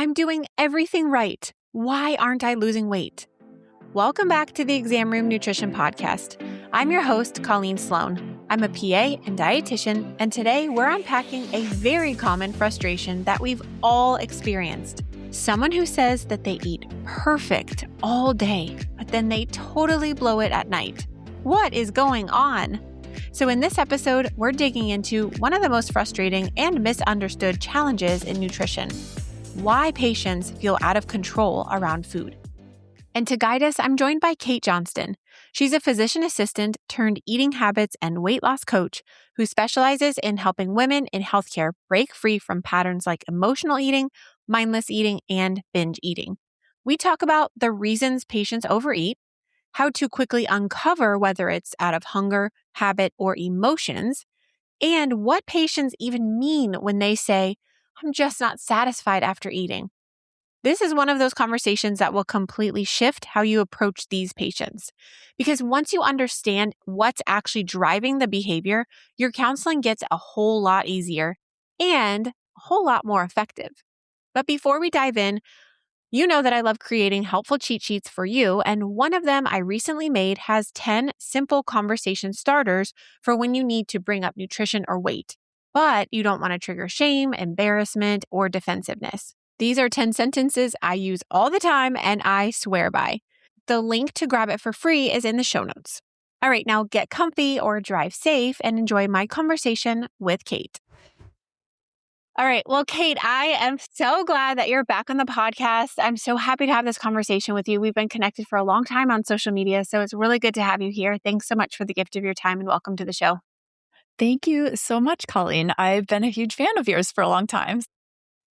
I'm doing everything right. Why aren't I losing weight? Welcome back to the Exam Room Nutrition Podcast. I'm your host, Colleen Sloan. I'm a PA and dietitian, and today we're unpacking a very common frustration that we've all experienced. Someone who says that they eat perfect all day, but then they totally blow it at night. What is going on? So in this episode, we're digging into one of the most frustrating and misunderstood challenges in nutrition: why patients feel out of control around food. And to guide us, I'm joined by Kate Johnston. She's a physician assistant turned eating habits and weight loss coach who specializes in helping women in healthcare break free from patterns like emotional eating, mindless eating, and binge eating. We talk about the reasons patients overeat, how to quickly uncover whether it's out of hunger, habit, or emotions, and what patients even mean when they say, "I'm just not satisfied after eating." This is one of those conversations that will completely shift how you approach these patients. Because once you understand what's actually driving the behavior, your counseling gets a whole lot easier and a whole lot more effective. But before we dive in, you know that I love creating helpful cheat sheets for you, and one of them I recently made has 10 simple conversation starters for when you need to bring up nutrition or weight, but you don't want to trigger shame, embarrassment, or defensiveness. These are 10 sentences I use all the time and I swear by. The link to grab it for free is in the show notes. All right, now get comfy or drive safe and enjoy my conversation with Kate. All right. Well, Kate, I am so glad that you're back on the podcast. I'm so happy to have this conversation with you. We've been connected for a long time on social media, so it's really good to have you here. Thanks so much for the gift of your time and welcome to the show. Thank you so much, Colleen. I've been a huge fan of yours for a long time.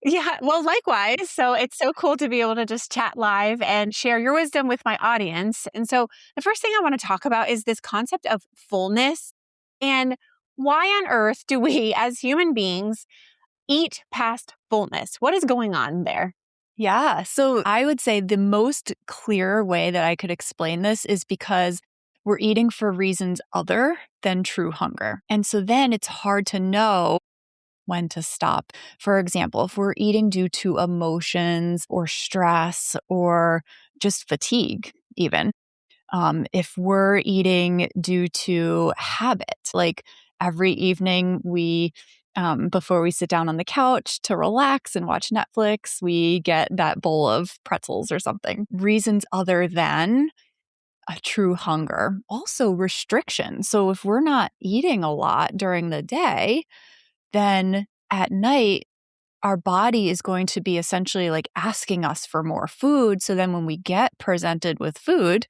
Yeah, well, likewise. So it's so cool to be able to just chat live and share your wisdom with my audience. And so the first thing I want to talk about is this concept of fullness and why on earth do we as human beings eat past fullness? What is going on there? Yeah. So I would say the most clear way that I could explain this is because we're eating for reasons other than true hunger. And so then it's hard to know when to stop. For example, if we're eating due to emotions or stress or just fatigue, even. If we're eating due to habit, like every evening before we sit down on the couch to relax and watch Netflix, we get that bowl of pretzels or something. Reasons other than a true hunger. Also restriction. So if we're not eating a lot during the day, then at night, our body is going to be essentially like asking us for more food. So then when we get presented with food,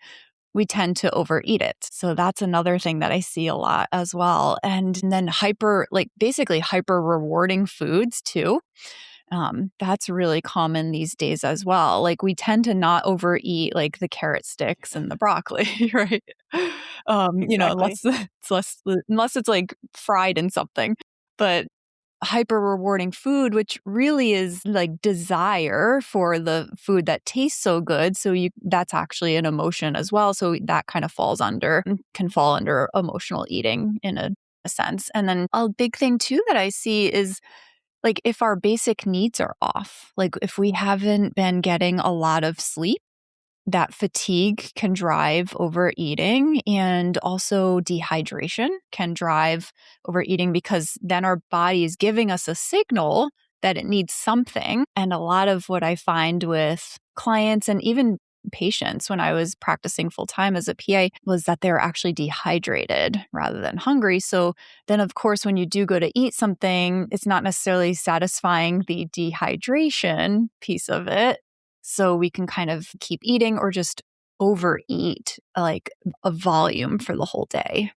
we tend to overeat it. So that's another thing that I see a lot as well. And then basically hyper rewarding foods too. That's really common these days as well. Like we tend to not overeat like the carrot sticks and the broccoli, right? Exactly. Unless it's like fried in something. But hyper rewarding food, which really is like desire for the food that tastes so good. So that's actually an emotion as well. So that kind of can fall under emotional eating in a sense. And then a big thing too that I see is like if our basic needs are off, like if we haven't been getting a lot of sleep, that fatigue can drive overeating, and also dehydration can drive overeating because then our body is giving us a signal that it needs something. And a lot of what I find with clients and even patients when I was practicing full time as a PA was that they're actually dehydrated rather than hungry. So then, of course, when you do go to eat something, it's not necessarily satisfying the dehydration piece of it. So we can kind of keep eating or just overeat like a volume for the whole day.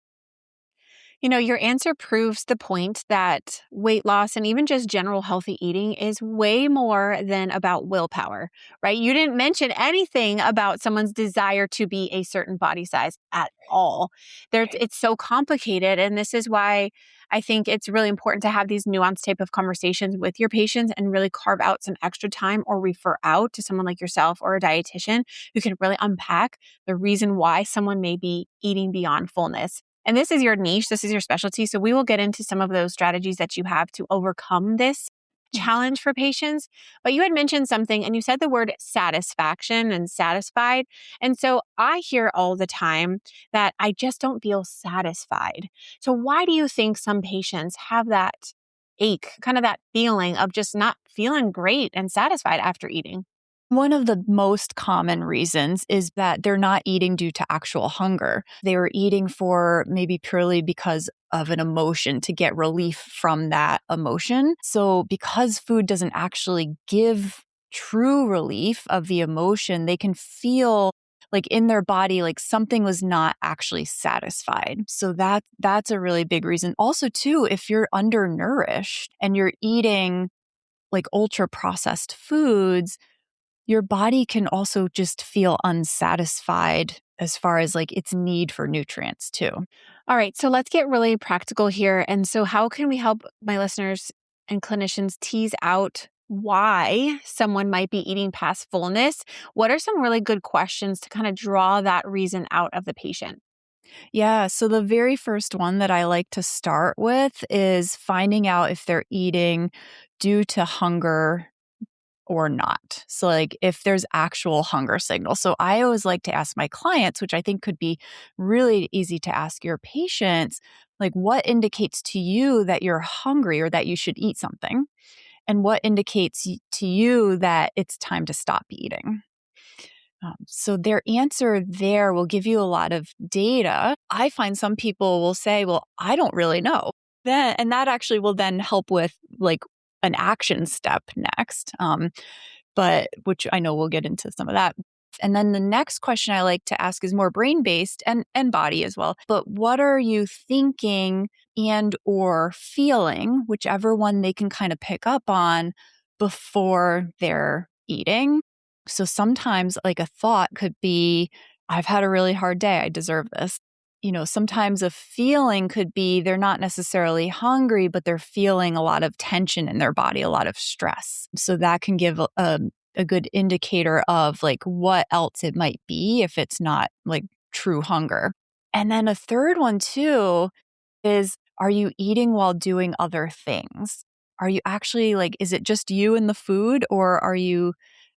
You know, your answer proves the point that weight loss and even just general healthy eating is way more than about willpower, right? You didn't mention anything about someone's desire to be a certain body size at all. It's so complicated. And this is why I think it's really important to have these nuanced type of conversations with your patients and really carve out some extra time or refer out to someone like yourself or a dietitian who can really unpack the reason why someone may be eating beyond fullness. And this is your niche, this is your specialty. So we will get into some of those strategies that you have to overcome this challenge for patients. But you had mentioned something and you said the word satisfaction and satisfied. And so I hear all the time that I just don't feel satisfied. So why do you think some patients have that ache, kind of that feeling of just not feeling great and satisfied after eating? One of the most common reasons is that they're not eating due to actual hunger. They were eating for maybe purely because of an emotion to get relief from that emotion. So, because food doesn't actually give true relief of the emotion, they can feel like in their body, like something was not actually satisfied. So that's a really big reason. Also, too, if you're undernourished and you're eating like ultra processed foods, your body can also just feel unsatisfied as far as like its need for nutrients too. All right, so let's get really practical here. And so, how can we help my listeners and clinicians tease out why someone might be eating past fullness? What are some really good questions to kind of draw that reason out of the patient? Yeah, so the very first one that I like to start with is finding out if they're eating due to hunger or not. So, like, if there's actual hunger signals. So, I always like to ask my clients, which I think could be really easy to ask your patients, like, what indicates to you that you're hungry or that you should eat something? And what indicates to you that it's time to stop eating? So their answer there will give you a lot of data. I find some people will say, well, I don't really know. And that actually will then help with like an action step next. But which I know we'll get into some of that. And then the next question I like to ask is more brain based and body as well. But what are you thinking and or feeling, whichever one they can kind of pick up on before they're eating? So sometimes like a thought could be, I've had a really hard day. I deserve this. Sometimes a feeling could be they're not necessarily hungry, but they're feeling a lot of tension in their body, a lot of stress. So that can give a good indicator of like what else it might be if it's not like true hunger. And then a third one too is, are you eating while doing other things? Are you actually like, is it just you and the food, or are you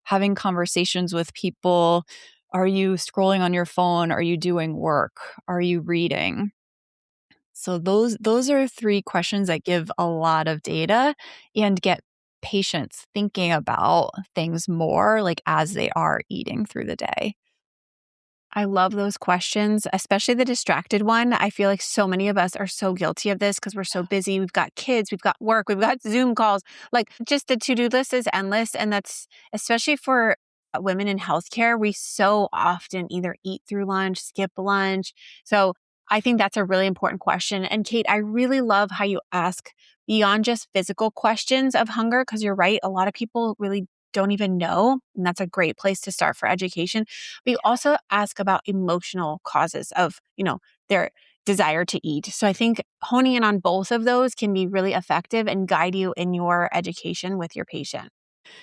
having conversations with people? Are you scrolling on your phone? Are you doing work? Are you reading? So those are three questions that give a lot of data and get patients thinking about things more like as they are eating through the day. I love those questions, especially the distracted one. I feel like so many of us are so guilty of this because we're so busy. We've got kids, we've got work, we've got Zoom calls. Like just the to-do list is endless. And that's especially for women in healthcare. We so often either eat through lunch, skip lunch. So I think that's a really important question. And Kate, I really love how you ask beyond just physical questions of hunger, because you're right. A lot of people really don't even know. And that's a great place to start for education. But you also ask about emotional causes of, their desire to eat. So I think honing in on both of those can be really effective and guide you in your education with your patient.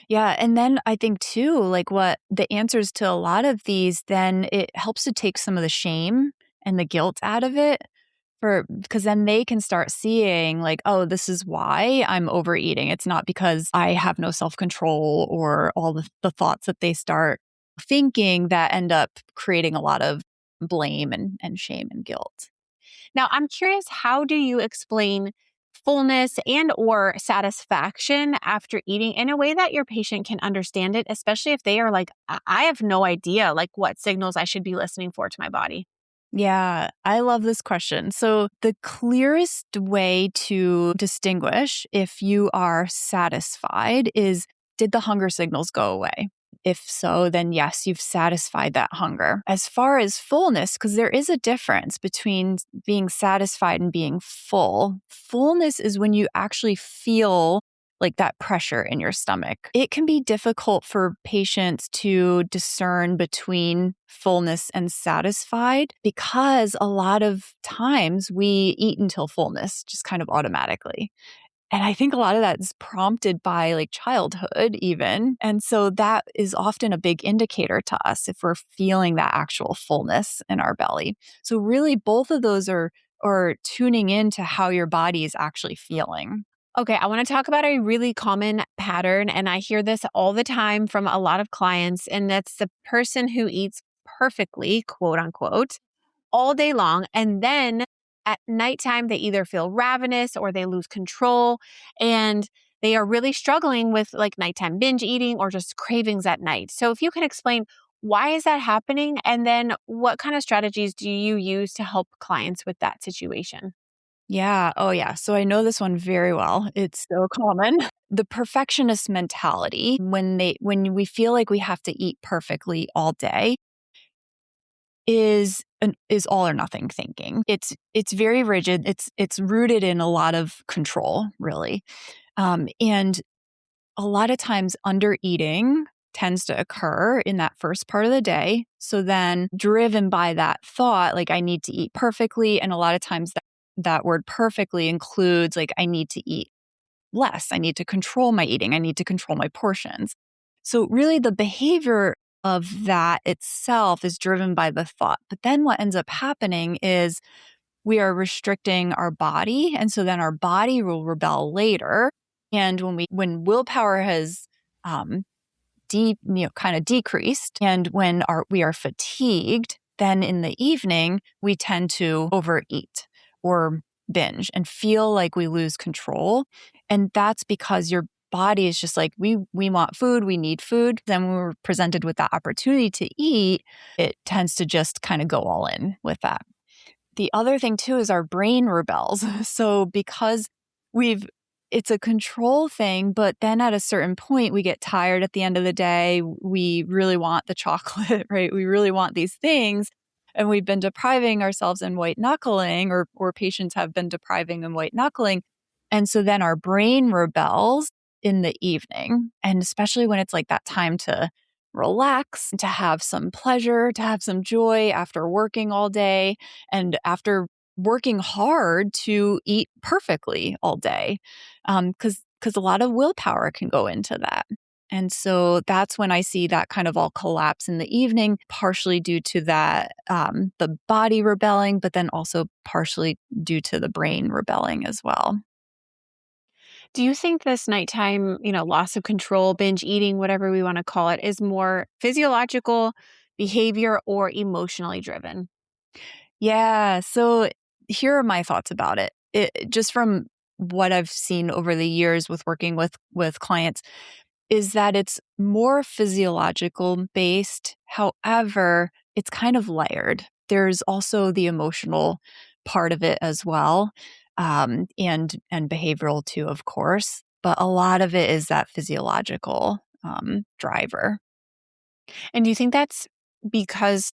Yeah. And then I think too, like what the answers to a lot of these, then it helps to take some of the shame and the guilt out of it. Because then they can start seeing like, oh, this is why I'm overeating. It's not because I have no self-control or all the thoughts that they start thinking that end up creating a lot of blame and shame and guilt. Now, I'm curious, how do you explain fullness and or satisfaction after eating in a way that your patient can understand it, especially if they are like, I have no idea like what signals I should be listening for to my body? Yeah, I love this question. So, the clearest way to distinguish if you are satisfied is, did the hunger signals go away? If so, then yes, you've satisfied that hunger. As far as fullness, because there is a difference between being satisfied and being full, fullness is when you actually feel like that pressure in your stomach. It can be difficult for patients to discern between fullness and satisfied because a lot of times we eat until fullness just kind of automatically. And I think a lot of that is prompted by like childhood even. And so that is often a big indicator to us if we're feeling that actual fullness in our belly. So really both of those are tuning into how your body is actually feeling. Okay, I want to talk about a really common pattern, and I hear this all the time from a lot of clients, and that's the person who eats perfectly, quote unquote, all day long. And then at nighttime, they either feel ravenous or they lose control, and they are really struggling with like nighttime binge eating or just cravings at night. So if you could explain why is that happening, and then what kind of strategies do you use to help clients with that situation? Yeah. Oh, yeah. So I know this one very well. It's so common. The perfectionist mentality, when we feel like we have to eat perfectly all day, is all or nothing thinking. It's very rigid. It's rooted in a lot of control, really. And a lot of times under eating tends to occur in that first part of the day. So then driven by that thought, like I need to eat perfectly. And a lot of times that word perfectly includes like I need to eat less. I need to control my eating. I need to control my portions. So really the behavior of that itself is driven by the thought. But then what ends up happening is we are restricting our body. And so then our body will rebel later. And when willpower has um, kind of decreased, and when we are fatigued, then in the evening we tend to overeat or binge and feel like we lose control. And that's because your body is just like, we want food, we need food. Then when we're presented with that opportunity to eat, it tends to just kind of go all in with that. The other thing too is our brain rebels. So because we've it's a control thing, but then at a certain point we get tired at the end of the day. We really want the chocolate, right? We really want these things. And we've been depriving ourselves in white knuckling, or patients have been depriving in white knuckling. And so then our brain rebels in the evening. And especially when it's like that time to relax, to have some pleasure, to have some joy after working all day and after working hard to eat perfectly all day. Because a lot of willpower can go into that. And so that's when I see that kind of all collapse in the evening, partially due to that, the body rebelling, but then also partially due to the brain rebelling as well. Do you think this nighttime, loss of control, binge eating, whatever we want to call it, is more physiological behavior or emotionally driven? Yeah. So here are my thoughts about it. Just from what I've seen over the years with working with clients, is that it's more physiological based. However, it's kind of layered. There's also the emotional part of it as well, and behavioral too, of course. But a lot of it is that physiological driver. And do you think that's because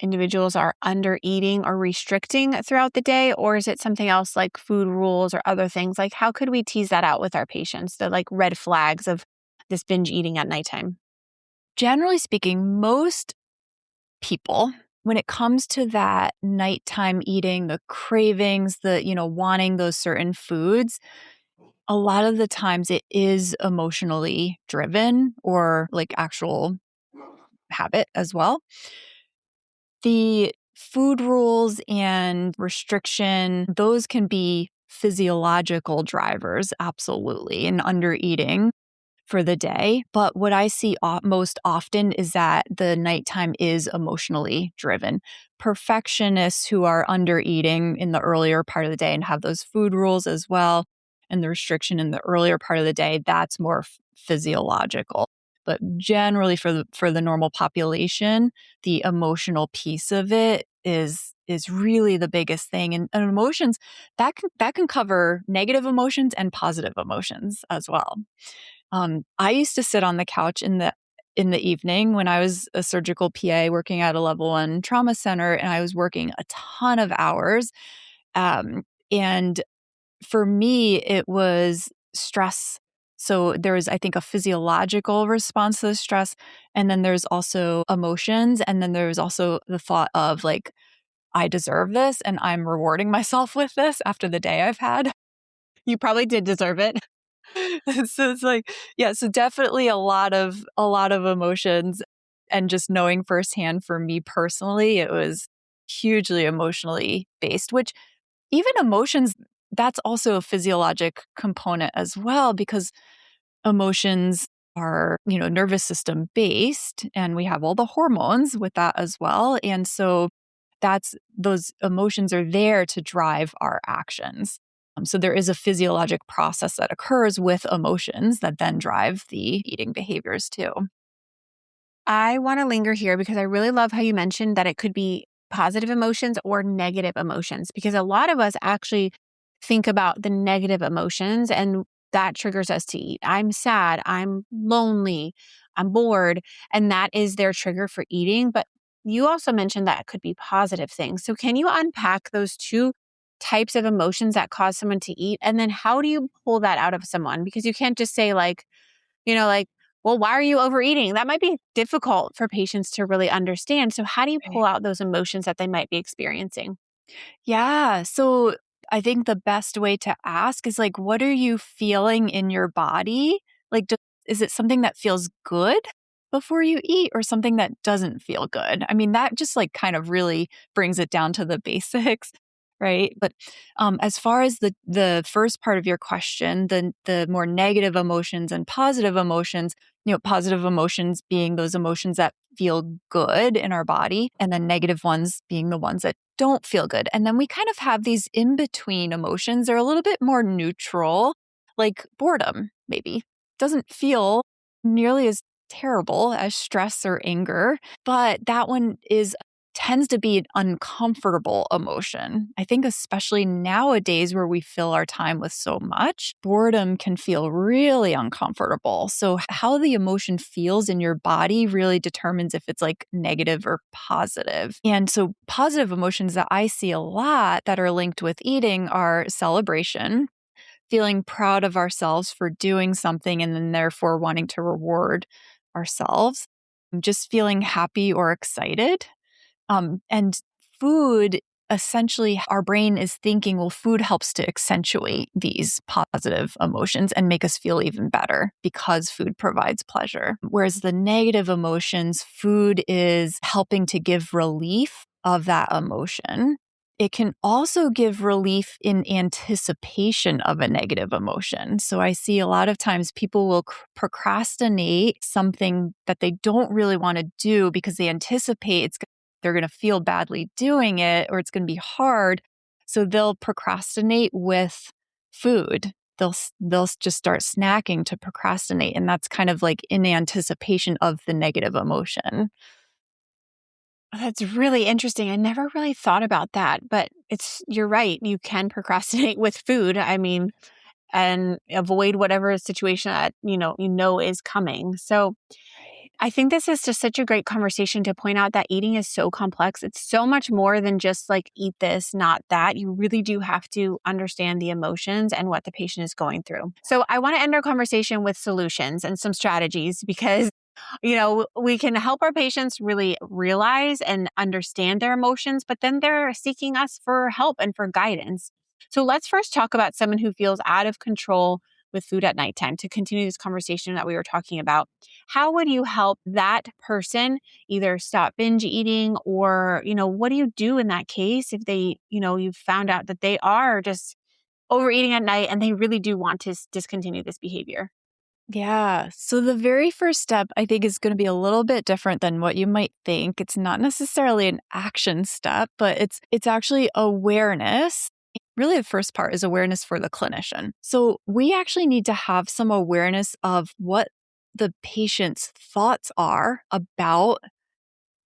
individuals are under eating or restricting throughout the day? Or is it something else like food rules or other things? Like, how could we tease that out with our patients, the like red flags of this binge eating at nighttime? Generally speaking, most people, when it comes to that nighttime eating, the cravings, wanting those certain foods, a lot of the times it is emotionally driven or like actual habit as well. The food rules and restriction, those can be physiological drivers, absolutely, and under eating for the day. But what I see most often is that the nighttime is emotionally driven. Perfectionists who are under eating in the earlier part of the day and have those food rules as well, and the restriction in the earlier part of the day, that's more physiological. But generally for the normal population, the emotional piece of it is really the biggest thing. And emotions that can cover negative emotions and positive emotions as well. I used to sit on the couch in the evening when I was a surgical PA working at a level 1 trauma center, and I was working a ton of hours. And for me, it was stress. So there was, I think, a physiological response to the stress, and then there's also emotions, and then there's also the thought of like, I deserve this, and I'm rewarding myself with this after the day I've had. You probably did deserve it. So it's like, yeah, so definitely a lot of emotions, and just knowing firsthand for me personally, it was hugely emotionally based, which even emotions that's also a physiologic component as well, because emotions are, nervous system based, and we have all the hormones with that as well. And so those emotions are there to drive our actions. So there is a physiologic process that occurs with emotions that then drive the eating behaviors too. I want to linger here because I really love how you mentioned that it could be positive emotions or negative emotions, because a lot of us actually think about the negative emotions and that triggers us to eat. I'm sad, I'm lonely, I'm bored, and that is their trigger for eating. But you also mentioned that it could be positive things. So can you unpack those two types of emotions that cause someone to eat? And then how do you pull that out of someone? Because you can't just say like, well, why are you overeating? That might be difficult for patients to really understand. So how do you pull out those emotions that they might be experiencing? Yeah. So I think the best way to ask is like, what are you feeling in your body? Like, is it something that feels good before you eat or something that doesn't feel good? I mean, that just like kind of really brings it down to the basics. Right. But as far as the first part of your question, the more negative emotions and positive emotions, positive emotions being those emotions that feel good in our body, and then negative ones being the ones that don't feel good. And then we kind of have these in between emotions. They're a little bit more neutral, like boredom, maybe. Doesn't feel nearly as terrible as stress or anger, but that one tends to be an uncomfortable emotion. I think especially nowadays where we fill our time with so much, boredom can feel really uncomfortable. So how the emotion feels in your body really determines if it's like negative or positive. And so positive emotions that I see a lot that are linked with eating are celebration, feeling proud of ourselves for doing something and then therefore wanting to reward ourselves, just feeling happy or excited. And food, essentially, our brain is thinking, well, food helps to accentuate these positive emotions and make us feel even better because food provides pleasure. Whereas the negative emotions, food is helping to give relief of that emotion. It can also give relief in anticipation of a negative emotion. So I see a lot of times people will procrastinate something that they don't really want to do because they anticipate they're going to feel badly doing it or it's going to be hard. So they'll procrastinate with food. They'll just start snacking to procrastinate. And that's kind of like in anticipation of the negative emotion. That's really interesting. I never really thought about that, but you're right. You can procrastinate with food. I mean, and avoid whatever situation that, is coming. So I think this is just such a great conversation to point out that eating is so complex. It's so much more than just like eat this, not that. You really do have to understand the emotions and what the patient is going through. So I want to end our conversation with solutions and some strategies because we can help our patients really realize and understand their emotions, but then they're seeking us for help and for guidance. So let's first talk about someone who feels out of control with food at nighttime to continue this conversation that we were talking about. How would you help that person either stop binge eating or, what do you do in that case if you've found out that they are just overeating at night and they really do want to discontinue this behavior? Yeah. So the very first step, I think, is going to be a little bit different than what you might think. It's not necessarily an action step, but it's actually awareness. Really, the first part is awareness for the clinician. So we actually need to have some awareness of what the patient's thoughts are about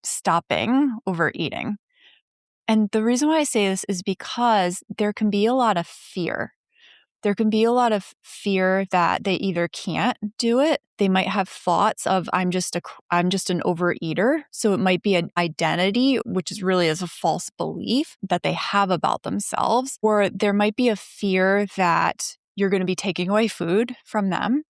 stopping overeating. And the reason why I say this is because there can be a lot of fear. There can be a lot of fear that they either can't do it. They might have thoughts of I'm just an overeater. So it might be an identity, which is a false belief that they have about themselves. Or there might be a fear that you're going to be taking away food from them.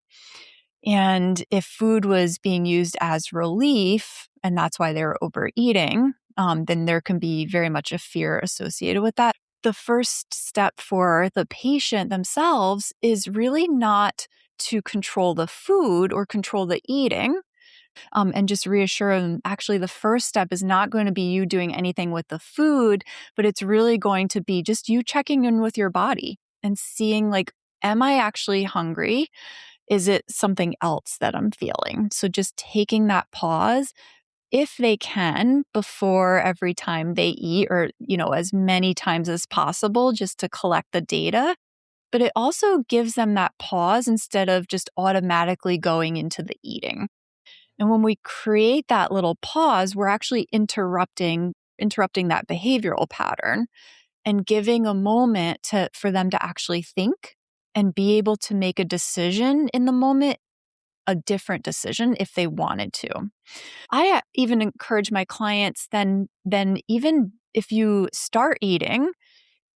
And if food was being used as relief, and that's why they're overeating, then there can be very much a fear associated with that. The first step for the patient themselves is really not to control the food or control the eating, and just reassure them, actually, the first step is not going to be you doing anything with the food, but it's really going to be just you checking in with your body. and seeing like, am I actually hungry? Is it something else that I'm feeling? So just taking that pause, if they can, before every time they eat, or, as many times as possible, just to collect the data. But it also gives them that pause instead of just automatically going into the eating. And when we create that little pause, we're actually interrupting that behavioral pattern and giving a moment for them to actually think and be able to make a decision in the moment, a different decision if they wanted to. I even encourage my clients then even if you start eating,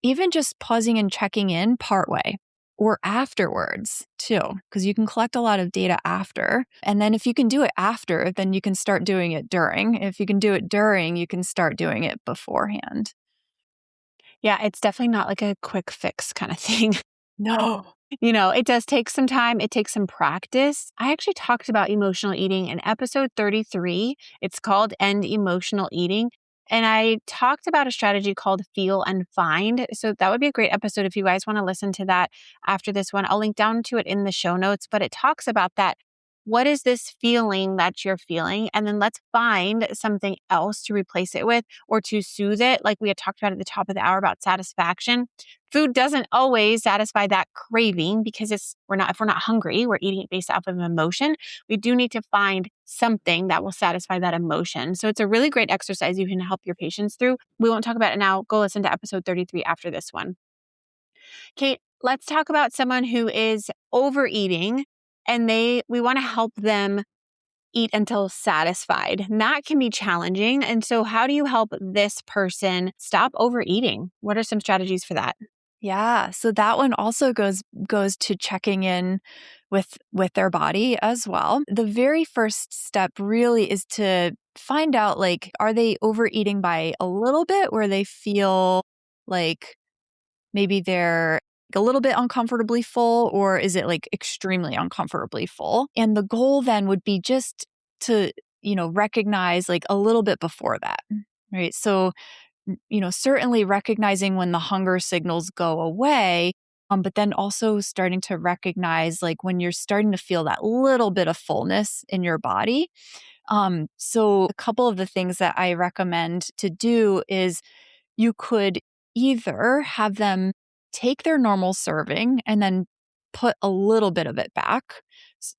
even just pausing and checking in partway or afterwards too, because you can collect a lot of data after. And then if you can do it after, then you can start doing it during. If you can do it during, you can start doing it beforehand. Yeah, it's definitely not like a quick fix kind of thing. No. It does take some time. It takes some practice. I actually talked about emotional eating in episode 33. It's called End Emotional Eating. And I talked about a strategy called Feel and Find. So that would be a great episode if you guys want to listen to that after this one. I'll link down to it in the show notes, but it talks about that. What is this feeling that you're feeling? And then let's find something else to replace it with or to soothe it. Like we had talked about at the top of the hour about satisfaction. Food doesn't always satisfy that craving because if we're not hungry, we're eating it based off of emotion. We do need to find something that will satisfy that emotion. So it's a really great exercise you can help your patients through. We won't talk about it now. Go listen to episode 33 after this one. Kate, let's talk about someone who is overeating and we want to help them eat until satisfied. And that can be challenging. And so how do you help this person stop overeating? What are some strategies for that? Yeah. So that one also goes to checking in with their body as well. The very first step really is to find out, like, are they overeating by a little bit where they feel like maybe they're a little bit uncomfortably full, or is it like extremely uncomfortably full? And the goal then would be just to, recognize like a little bit before that, right? So certainly recognizing when the hunger signals go away, but then also starting to recognize like when you're starting to feel that little bit of fullness in your body. So a couple of the things that I recommend to do is you could either have them take their normal serving and then put a little bit of it back.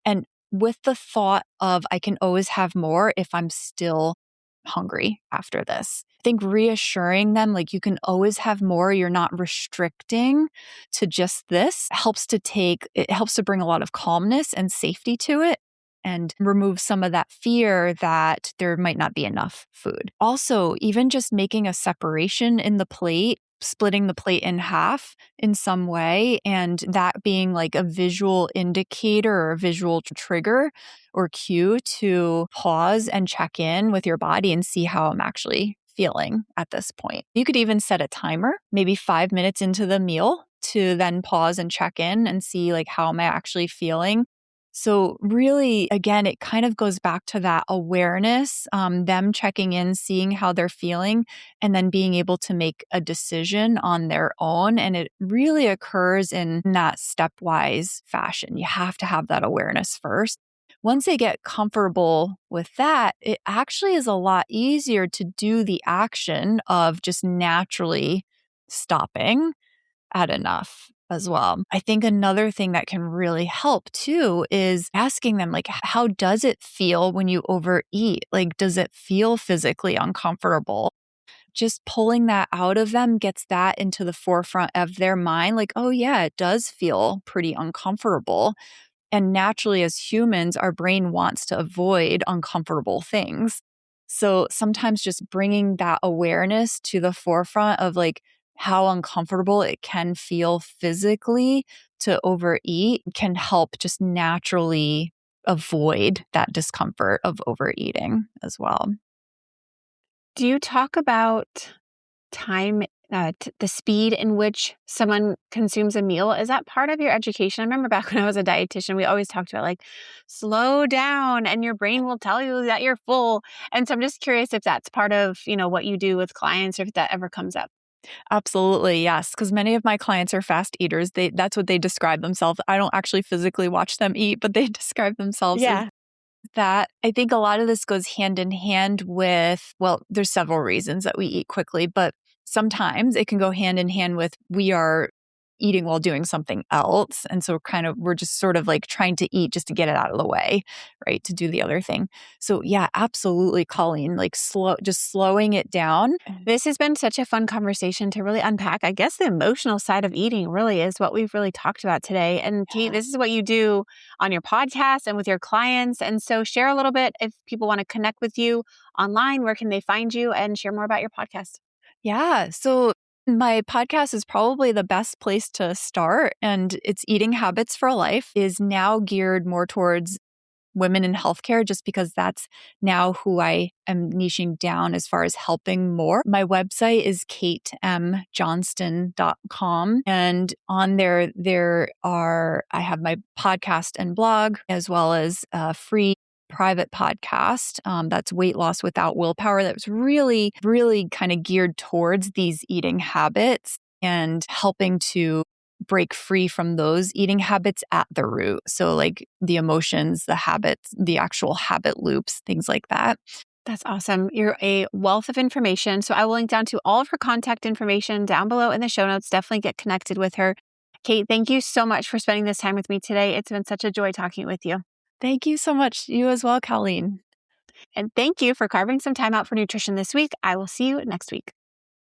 And with the thought of, I can always have more if I'm still hungry after this. I think reassuring them, like, you can always have more, you're not restricting to just this, it helps to bring a lot of calmness and safety to it and remove some of that fear that there might not be enough food. Also, even just making a separation in the plate, splitting the plate in half in some way, and that being like a visual indicator or a visual trigger or cue to pause and check in with your body and see how I'm actually feeling at this point. You could even set a timer, maybe 5 minutes into the meal, to then pause and check in and see, like, how am I actually feeling? So really, again, it kind of goes back to that awareness, them checking in, seeing how they're feeling, and then being able to make a decision on their own. And it really occurs in that stepwise fashion. You have to have that awareness first. Once they get comfortable with that, it actually is a lot easier to do the action of just naturally stopping at enough as well. I think another thing that can really help too is asking them, like, how does it feel when you overeat? Like, does it feel physically uncomfortable? Just pulling that out of them gets that into the forefront of their mind. Like, oh yeah, it does feel pretty uncomfortable. And naturally, as humans, our brain wants to avoid uncomfortable things. So sometimes just bringing that awareness to the forefront of like how uncomfortable it can feel physically to overeat can help just naturally avoid that discomfort of overeating as well. Do you talk about time, the speed in which someone consumes a meal? Is that part of your education? I remember back when I was a dietitian, we always talked about like, slow down and your brain will tell you that you're full. And so I'm just curious if that's part of, what you do with clients or if that ever comes up. Absolutely, yes. Because many of my clients are fast eaters. That's what they describe themselves. I don't actually physically watch them eat, but they describe themselves as Yeah. that. I think a lot of this goes hand in hand with, well, there's several reasons that we eat quickly, but sometimes it can go hand in hand with we are eating while doing something else. And so we're just sort of like trying to eat just to get it out of the way, right? To do the other thing. So yeah, absolutely, Colleen, like just slowing it down. This has been such a fun conversation to really unpack. I guess the emotional side of eating really is what we've really talked about today. And Kate, this is what you do on your podcast and with your clients. And so share a little bit if people want to connect with you online, where can they find you and share more about your podcast? Yeah. So my podcast is probably the best place to start. And it's Eating Habits for Life is now geared more towards women in healthcare, just because that's now who I am niching down as far as helping more. My website is katemjohnston.com. And on there I have my podcast and blog, as well as a free private podcast that's Weight Loss Without Willpower. That was really, really kind of geared towards these eating habits and helping to break free from those eating habits at the root. So like the emotions, the habits, the actual habit loops, things like that. That's awesome. You're a wealth of information. So I will link down to all of her contact information down below in the show notes. Definitely get connected with her. Kate, thank you so much for spending this time with me today. It's been such a joy talking with you. Thank you so much. You as well, Colleen. And thank you for carving some time out for nutrition this week. I will see you next week.